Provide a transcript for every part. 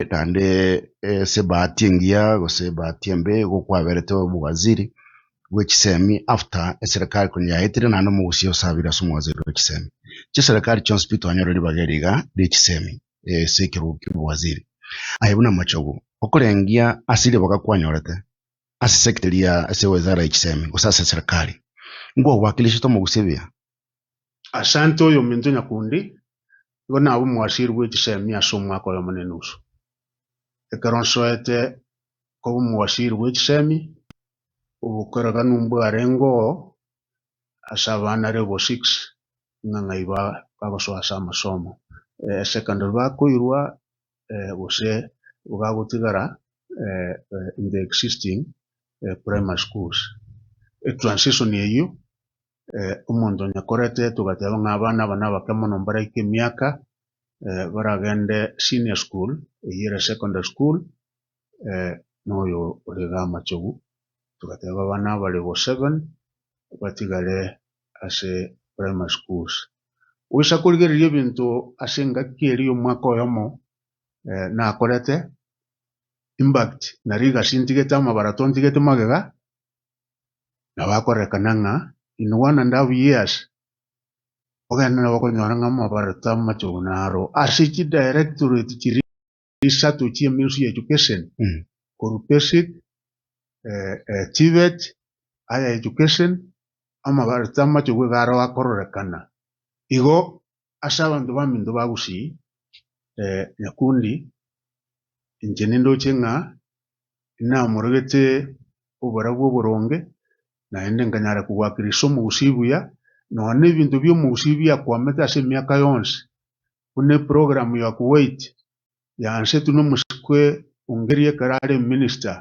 tande se batingia go se batimbe go kwaberete obwaziri w'ekisemi after eserikali kunyaitire nano mugusio sabira sumu waziri w'ekisemi serikali chonspito anyorori bageriga d'ekisemi sekiruki waziri ayibuna Machogu okulengia asili bakakwanyorete asi sekretari ya ase wizara y'ekisemi gusasa serikali ngo wakilisha to mugusibia. Asante oyo minto nyakundi gona abo mwasiri w'ekisemi asomwaka oyo munenusu ekaronsoete ko mwasiri w'ekisemi ubukaraga numbu arengo asabana rebo 6 ngangaiba babaswasa amasomo secondary bakoirwa gose ugagutigara in the existing primary schools transition yeyo umuntu nyakorete tugateba ng'abana bana bakamono mbaraike myaka baragende senior school eyire secondary school noyo orega Machogu tugateba bana bali bo 7 batigale ase primary schools wisa kurigereria ebintu ase engaki eri omwaka oyomo nakorete impact nariga sintigete amabarato ntigete magega nabakoreka ng'a in 1.5 years ogenda nabakonyora ng'amabarato Machogu naro ase chi directorate chiri isatu chi ministry of education koru basic TVET higher education amabarato Machogu garo akororekana igo ase abantu baminto bagusi nyakundi inche nindoche ng'a namoregete obora bw'oboronge naende nkanyara kugwakirisa omugusi buya nona ebintu by'omugusi byakwamete ase emyaka yonsi buna program ya Kuwait yansetu n'omusikwe ongeri ekara minister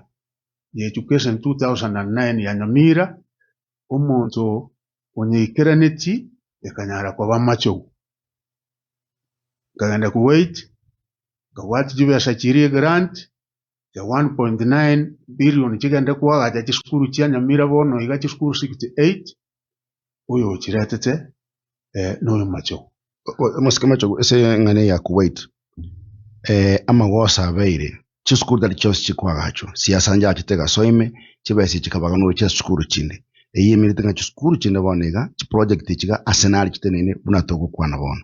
ya education 2009 ya Nyamira omuntu onyeikeraneti ekanyara kwa Machogu kagenda Kuwait kawati jibesa chiri grant ya 1.9 billion chigenda kwagacha chiskuru chia Nyamira bono iga chiskuru 68 oyo chiretete noyo Machogu Musika Machogu ese ngane ya Kuwait amagosa abeire chiskuru dali chose chikwagacho siasa nja chitega soime chibesi chikabaga no chiskuru chinde eyimirite nga chiskuru chinde bonega chi project chiga arsenal chitenene buna togo kwana bono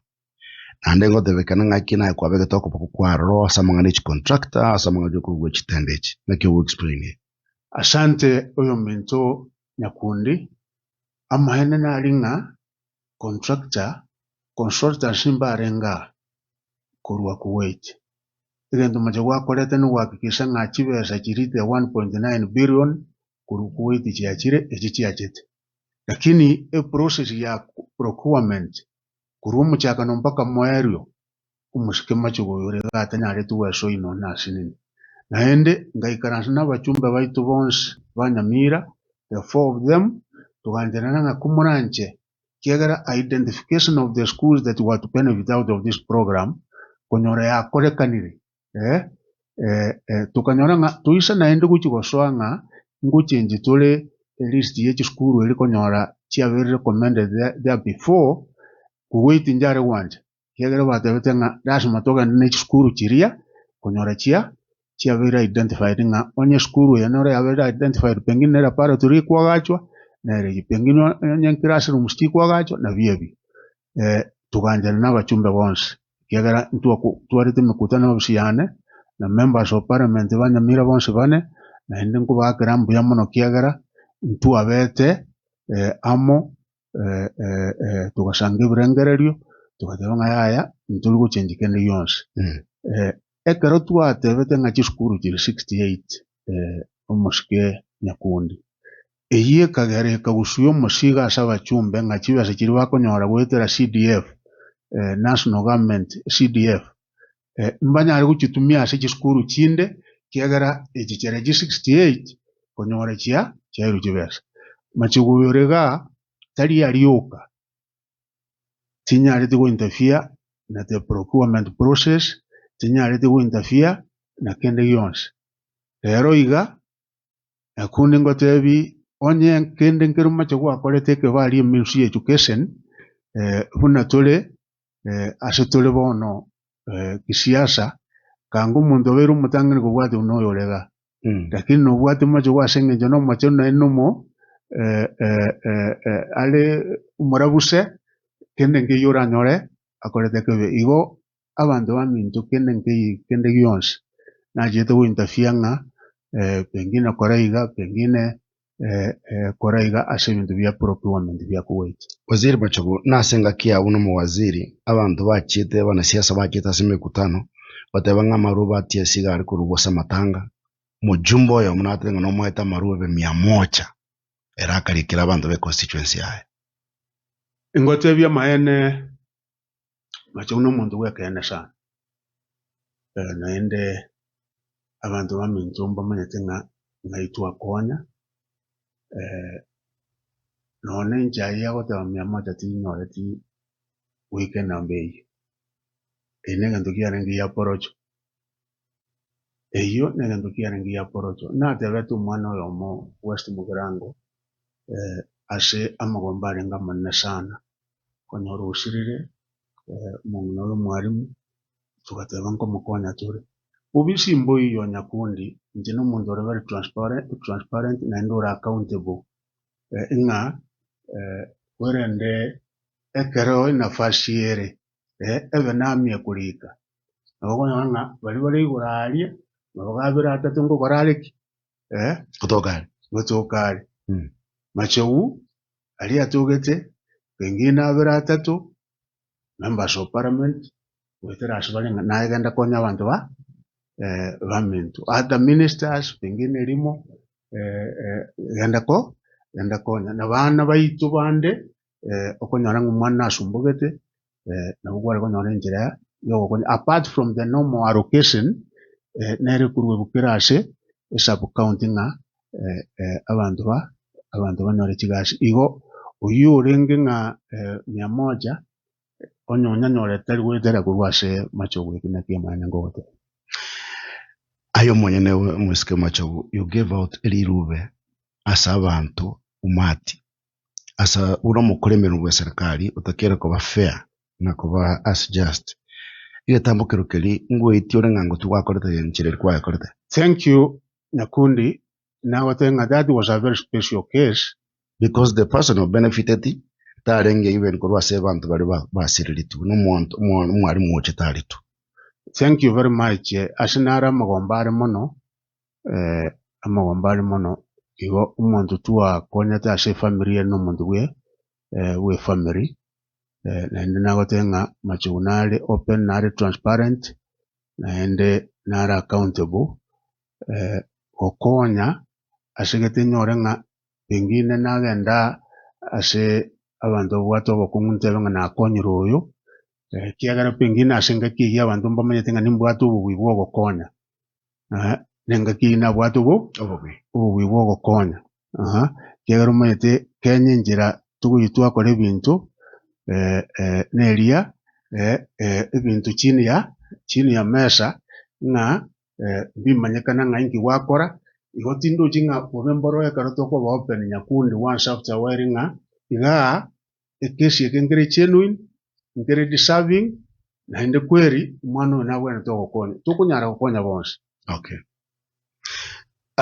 ande ngo debekana ngakina kwa bega toko kwa ro samangane chi contractor samangane ku chitendechi nake wo explain. Asante oyo minto nyakundi amahene na alinga contractor consultant simba arenga kurwa Kuwait igendo Machogu akorete no gwakikisha ng'a chibesa chirite 1.9 billion kuru Kuwait chiachire echiachete lakini process ya procurement kuru omuchakano mpaka mwerio omusike Machogu yorega atanyare tuweso ino nasinini naende ngaikaransa n'abachumba baitu bonsi banyamira the 4 of them tuganderana ng'a kumuranche kiagera identification of the schools that were to benefit out of this program konyora ya korekanire tukanyora ng'a tuisa naende guchigosoa ng'a nguchenji tule list ye chiskuru eri konyora chia very recommended there before Kuwait njare wanje kiagera batebete ng'a lazima togenda ne chiskuru chiria konyora chia very identified ng'a onye skuru yanora ya very identified pengine nera para turi kwagachwa nere pengine onye classroom sti kwagachwa na biebi tuganjana n'abachumbe bonse kiagera twarite mikutano obusiyane na members of parliament banyamira bonse bane naende nkubakira mbuya mono kiagera ntwabete amo tugasanga ebirengererio tugateba ng'a yaya nturi guchenjikene yonse ekero twatebete ng'a chiskuru chiri 68 omusike nyakundi eyi ekagera ekagusia omusiga ase abachumbe ng'a chibesa chiri bakonyora gwetera CDF national government CDF mbanyare guchitumia ase chiskuru chinde kiagera echi chere chi 68 konyora chiairu chibesa Machogu yorega tari arioka tinyarete go interfere na the procurement process tinyarete go interfere na kende yonse rero iga akundi ngotebi onye kende nkero Machogu akorete ke bali ministry of education buna tole ase tole bono kisiasa kangu muntu beru mutangani kubwate unoyorega lakini no bwate macho wasenge jono macho na enomo ale umurabuse kende ngiyura nyore akorete kebe igo abantu bamintu kende giyonse na jeto interfere pengine koraiga pengine koraiga ase bintu bya procurement bya Kuwait. Waziri Machogu nasenga kia uno mu waziri abantu bachite banasiasa bachite ase mikutano batebanga maruba atie sigari kurubosa matanga mujumbo yo munatenga no mweta maruba 100 era karikira abantu be constituency yae ingote bya maene Machogu no muntu wekene sana naende abantu bamintu mbamanyete ngaitwa konya none njai ya goteba 100 tinyore ti weekend ambei enega ndukia rengi ya porocho eyo nega ndukia rengi ya porocho na tebe tu mwana oyo mo West Mugirango ase amagombare ngamanne sana konyora usirire mung'ina oyo mwarimu tugateba nko mukonya turi ubisi mboi yo nyakundi nti no muntu ore very transparent na ndora accountable inga werende ekero nafasi yere ebe namye kulika abagonyanga bali igurarie babagabira atatu ngo barareki gutokari Machogu ali atugete pengine abira atatu members of parliament wetera asbalinga naigenda konya abantu bamintu other ministers pengine limo genda konya na bana baitu bande okonyora ngumwana asumbugete na bugwara konyora njira yo konya apart from the normal allocation nere kurwe bukirase sub counting abantu banyore kigasi igo uyu urenge nga 100 onyonya nyore tari wetera kurwase Machogu kina kiamanya ngote ayo mwenyene mwisike Machogu you gave out elirube asa abantu umati asa uro mukuremera ubwe serikali utakera kuba fair na kuba as just ile tambukiro keli ngwe itiore ngango twakoreta yenchire kwa yakoreta. Thank you Nyakundi. Now I think that was a very special case because the person who benefited tarenge even kurwa se bantu bari basiriritu no muntu mwari mwoche taritu. Thank you very much. Asinara amagombare mono igo umuntu tuwa konya ta se family no muntu we family na nagotenga Machogu nari open nari transparent naende nari accountable okonya asigete nyorenga pengine nagenda ase abantu bwato bokunguntebe nga nakonyera oyo kiagara pengine asenga kiya abantu mbamanyete nga nimbwato obubibwo gokonya nenga kina bwato obubibwo gokonya kiagara manyete Kenya njira tuguyitwa kore ebintu neria ebintu chini ya mesa nga bimanyekana nga inki wakora igotindo jinga obemboro ekaroto ko open Nyakundi once after wearing iga ekesi ekengere genuine ngere deserving na inde kweri mwana na bwana to gokonya tukunyara gokonya bonse. Okay.